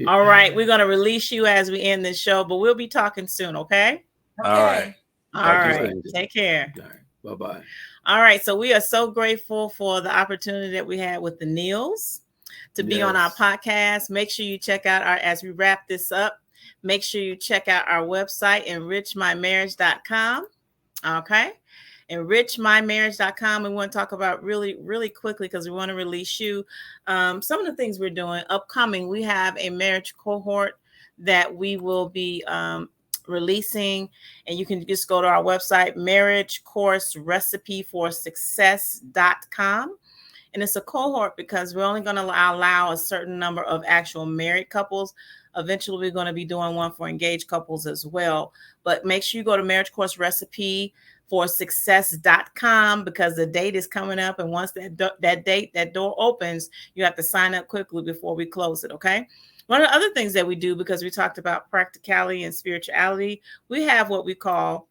All right. We're going to release you as we end this show, but we'll be talking soon. Okay. All right. All right. Take care. All right. Bye-bye. All right. So we are so grateful for the opportunity that we had with the Neals to be on our podcast. Make sure you check out as we wrap this up, make sure you check out our website, enrichmymarriage.com. Okay. enrichmymarriage.com. We want to talk about really, really quickly, because we want to release you some of the things we're doing upcoming. We have a marriage cohort that we will be releasing, and you can just go to our website, marriagecourserecipeforsuccess.com. And it's a cohort because we're only going to allow a certain number of actual married couples. Eventually, we're going to be doing one for engaged couples as well. But make sure you go to marriagecourserecipeforsuccess.com, because the date is coming up. And once that door opens, you have to sign up quickly before we close it. Okay. One of the other things that we do, because we talked about practicality and spirituality, we have what we call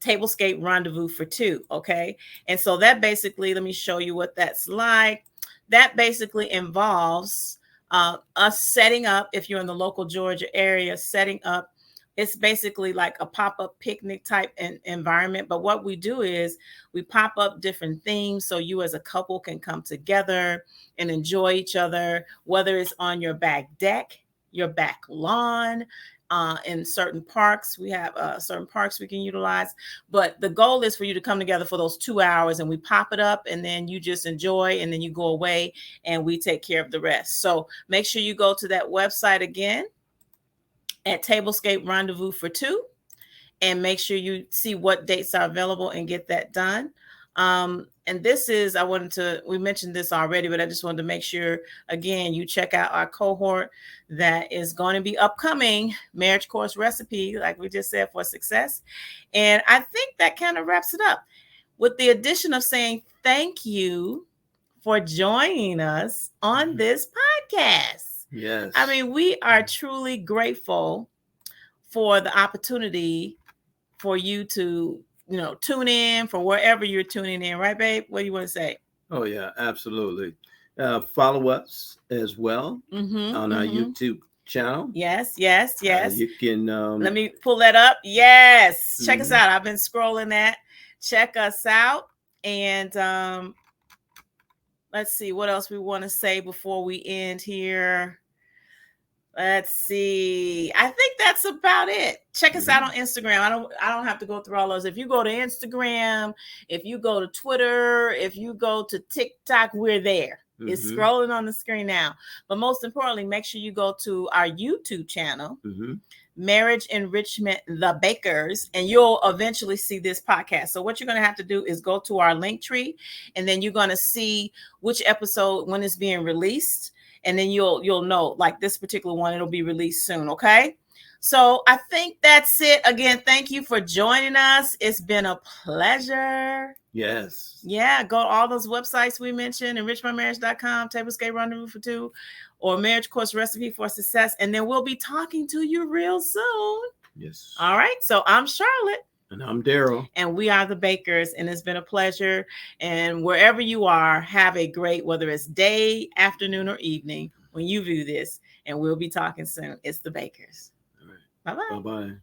Tablescape Rendezvous for Two. Okay. And so that basically, let me show you what that's like. That basically involves us setting up, if you're in the local Georgia area, setting up. It's basically like a pop-up picnic type environment. But what we do is we pop up different themes so you as a couple can come together and enjoy each other, whether it's on your back deck, your back lawn, in certain parks. We have certain parks we can utilize. But the goal is for you to come together for those 2 hours, and we pop it up, and then you just enjoy, and then you go away and we take care of the rest. So make sure you go to that website again at Tablescape Rendezvous for Two, and make sure you see what dates are available and get that done. And this is, we mentioned this already, but I just wanted to make sure, again, you check out our cohort that is going to be upcoming, Marriage Course Recipe, like we just said, for success. And I think that kind of wraps it up, with the addition of saying thank you for joining us on this podcast. Yes. I mean, we are truly grateful for the opportunity for you to, tune in from wherever you're tuning in. Right, babe? What do you want to say? Oh, yeah, absolutely. Follow us as well on our YouTube channel. Yes. You can. Let me pull that up. Yes. Check us out. I've been scrolling that. Check us out. And let's see what else we want to say before we end here. Let's see. I think that's about it. Check us out on Instagram. I don't have to go through all those. If you go to Instagram, if you go to Twitter, if you go to TikTok, we're there. It's scrolling on the screen now. But most importantly, make sure you go to our YouTube channel, Marriage Enrichment The Bakers, and you'll eventually see this podcast. So what you're going to have to do is go to our link tree, and then you're going to see which episode, when it's being released. And then you'll know, like this particular one, it'll be released soon. Okay. So I think that's it. Again, thank you for joining us. It's been a pleasure. Yes. Yeah. Go to all those websites we mentioned, enrichmymarriage.com, Tablescape Rendezvous for Two, or Marriage Course Recipe for Success. And then we'll be talking to you real soon. Yes. All right. So I'm Charlotte. And I'm Daryl. And we are the Bakers. And it's been a pleasure. And wherever you are, have a great, whether it's day, afternoon, or evening when you view this. And we'll be talking soon. It's the Bakers. All right. Bye-bye. Bye-bye.